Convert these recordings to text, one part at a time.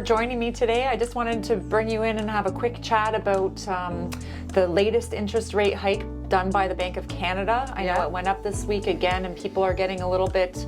joining me today. I just wanted to bring you in and have a quick chat about the latest interest rate hike done by the Bank of Canada. I know it went up this week again, and people are getting a little bit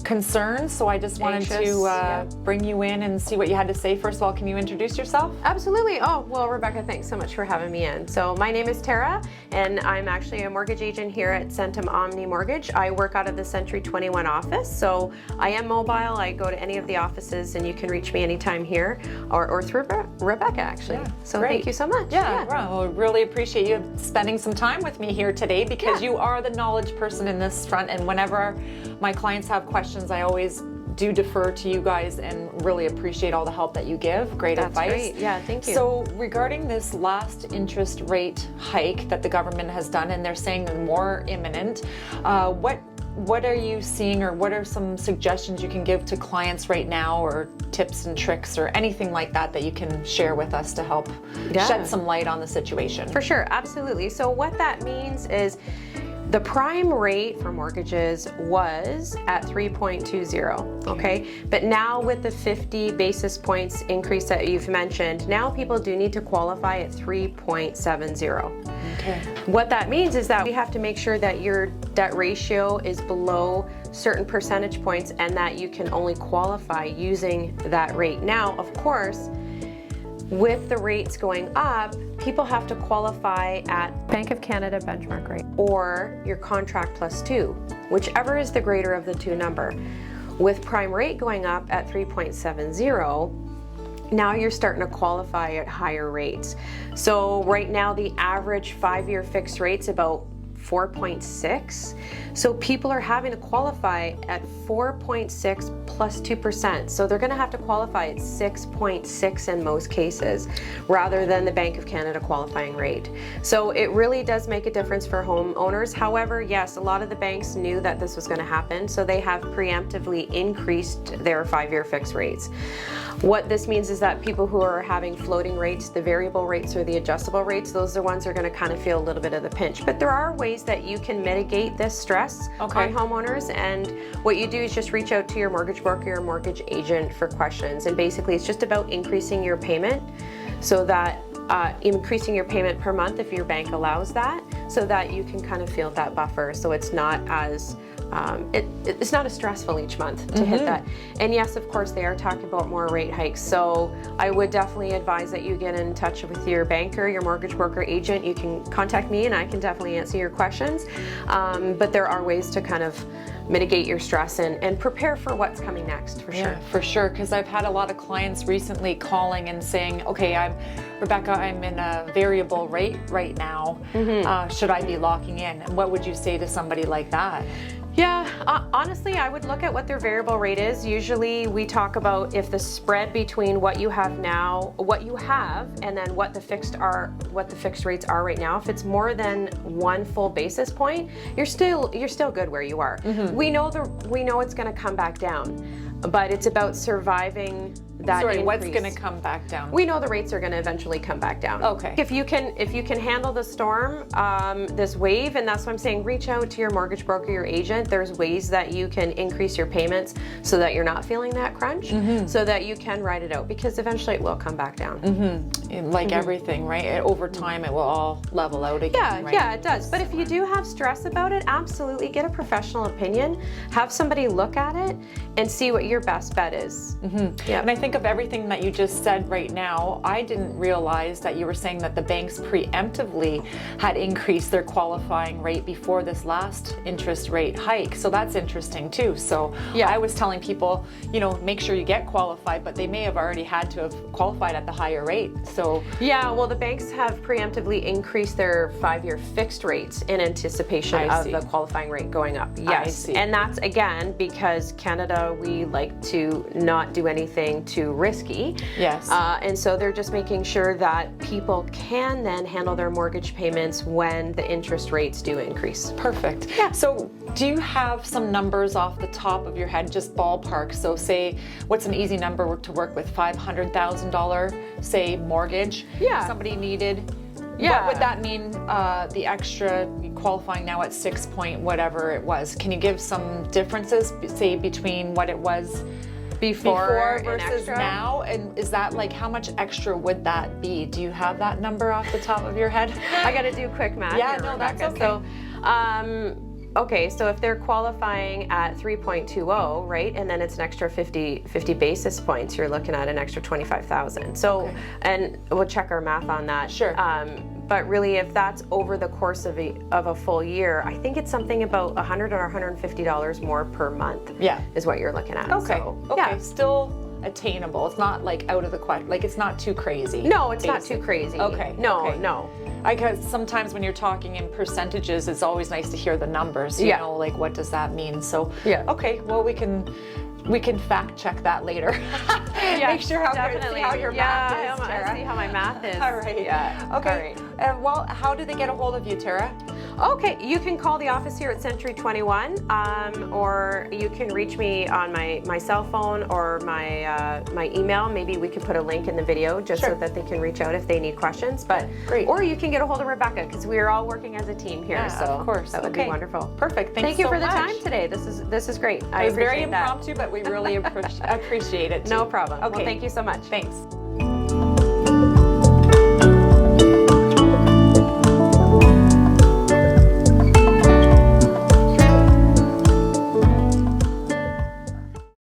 concerned, so I just wanted to bring you in and see what you had to say. First of all, can you introduce yourself? Absolutely. Oh, well, Rebecca, thanks so much for having me in. So my name is Tera, and I'm actually a mortgage agent here at Centum Omni Mortgage. I work out of the Century 21 office, so I am mobile. I go to any of the offices, and you can reach me anytime here or through Rebecca, actually. Yeah, so great. Thank you so much. Well, really appreciate you spending some time with me here today, because you are the knowledge person in this front, and whenever my clients have questions, I always do defer to you guys and really appreciate all the help that you give. Great advice. Great. Yeah, thank you. So regarding this last interest rate hike that the government has done, and they're saying they're more imminent, what are you seeing, or what are some suggestions you can give to clients right now, or tips and tricks or anything like that that you can share with us to help shed some light on the situation? For sure, absolutely. So what that means is the prime rate for mortgages was at 3.20, okay? But now with the 50 basis points increase that you've mentioned, now people do need to qualify at 3.70. Okay. What that means is that we have to make sure that your debt ratio is below certain percentage points and that you can only qualify using that rate. Now, of course, with the rates going up, people have to qualify at Bank of Canada benchmark rate or your contract plus 2, whichever is the greater of the two number. With prime rate going up at 3.70, now you're starting to qualify at higher rates. So right now the average 5-year fixed rate's about 4.6. So people are having to qualify at 4.6 plus 2%. So they're going to have to qualify at 6.6 in most cases, rather than the Bank of Canada qualifying rate. So it really does make a difference for homeowners. However, yes, a lot of the banks knew that this was going to happen, so they have preemptively increased their 5-year fixed rates. What this means is that people who are having floating rates, the variable rates or the adjustable rates, those are the ones that are going to kind of feel a little bit of the pinch. But there are ways that you can mitigate this stress on homeowners, and what you do is just reach out to your mortgage broker or mortgage agent for questions. And basically it's just about increasing your payment, so that increasing your payment per month if your bank allows that, so that you can kind of feel that buffer, so it's not as it's not as stressful each month to hit that. And yes, of course, they are talking about more rate hikes. So I would definitely advise that you get in touch with your banker, your mortgage broker agent. You can contact me and I can definitely answer your questions. But there are ways to kind of mitigate your stress and prepare for what's coming next, for sure. For sure, because I've had a lot of clients recently calling and saying, okay, Rebecca, I'm in a variable rate right now. Should I be locking in? And what would you say to somebody like that? Yeah, honestly, I would look at what their variable rate is. Usually we talk about if the spread between what you have now, what you have, and then what the fixed rates are right now. If it's more than 1 full basis point, you're still good where you are. We know it's going to come back down, but it's about surviving that increase. What's going to come back down? We know the rates are going to eventually come back down. Okay. If you can handle the storm, this wave, and that's why I'm saying reach out to your mortgage broker, your agent. There's ways that you can increase your payments so that you're not feeling that crunch, so that you can ride it out, because eventually it will come back down. Like everything, right? Over time, it will all level out again. Yeah, it does. But if you do have stress about it, absolutely get a professional opinion. Have somebody look at it and see what your best bet is. And I think of everything that you just said right now, I didn't realize that you were saying that the banks preemptively had increased their qualifying rate before this last interest rate hike. So that's interesting too. So I was telling people, make sure you get qualified, but they may have already had to have qualified at the higher rate. So well, the banks have preemptively increased their 5-year fixed rates in anticipation of the qualifying rate going up. Yes, and that's again because Canada, we like to not do anything too risky. Yes. And so they're just making sure that people can then handle their mortgage payments when the interest rates do increase. Perfect. Yeah. So do you have some numbers off the top of your head, just ballpark? So say, what's an easy number to work with? $500,000, say, mortgage. Yeah. Somebody needed. What would that mean, the extra qualifying now at 6 point whatever it was? Can you give some differences, say, between what it was before and versus extra? now? And is that like, how much extra would that be? Do you have that number off the top of your head? I got to do quick math Yeah, here, no, that's Rebecca. okay. So, okay, so if they're qualifying at 3.20, right, and then it's an extra 50 basis points, you're looking at an extra 25,000. So, Okay. and we'll check our math on that. Sure. But really, if that's over the course of a full year, I think it's something about $100 or $150 more per month. Yeah. Is what you're looking at. Okay. So, Okay. yeah. Still attainable. It's not like out of the question. Like, it's not too crazy. No, it's not too crazy. Okay. No, okay. no. Because sometimes when you're talking in percentages, it's always nice to hear the numbers. You Yeah. know, like what does that mean? So Yeah. okay, well we can fact check that later. Make sure definitely. how your math is, I Tara. see how my math is. All right. Yeah. Okay. All right. Well, how do they get a hold of you, Tara? Okay, you can call the office here at Century 21, or you can reach me on my cell phone or my email. Maybe we could put a link in the video just Sure. so that they can reach out if they need questions. But Great. Or you can get a hold of Rebecca because we are all working as a team here. Yeah, so of course. that would Okay. be wonderful. Perfect. Thank you so for the much. time today. This is great. I It was very appreciate that. impromptu, but we really appreciate it. No too. problem. Okay. Well, thank you so much. Thanks.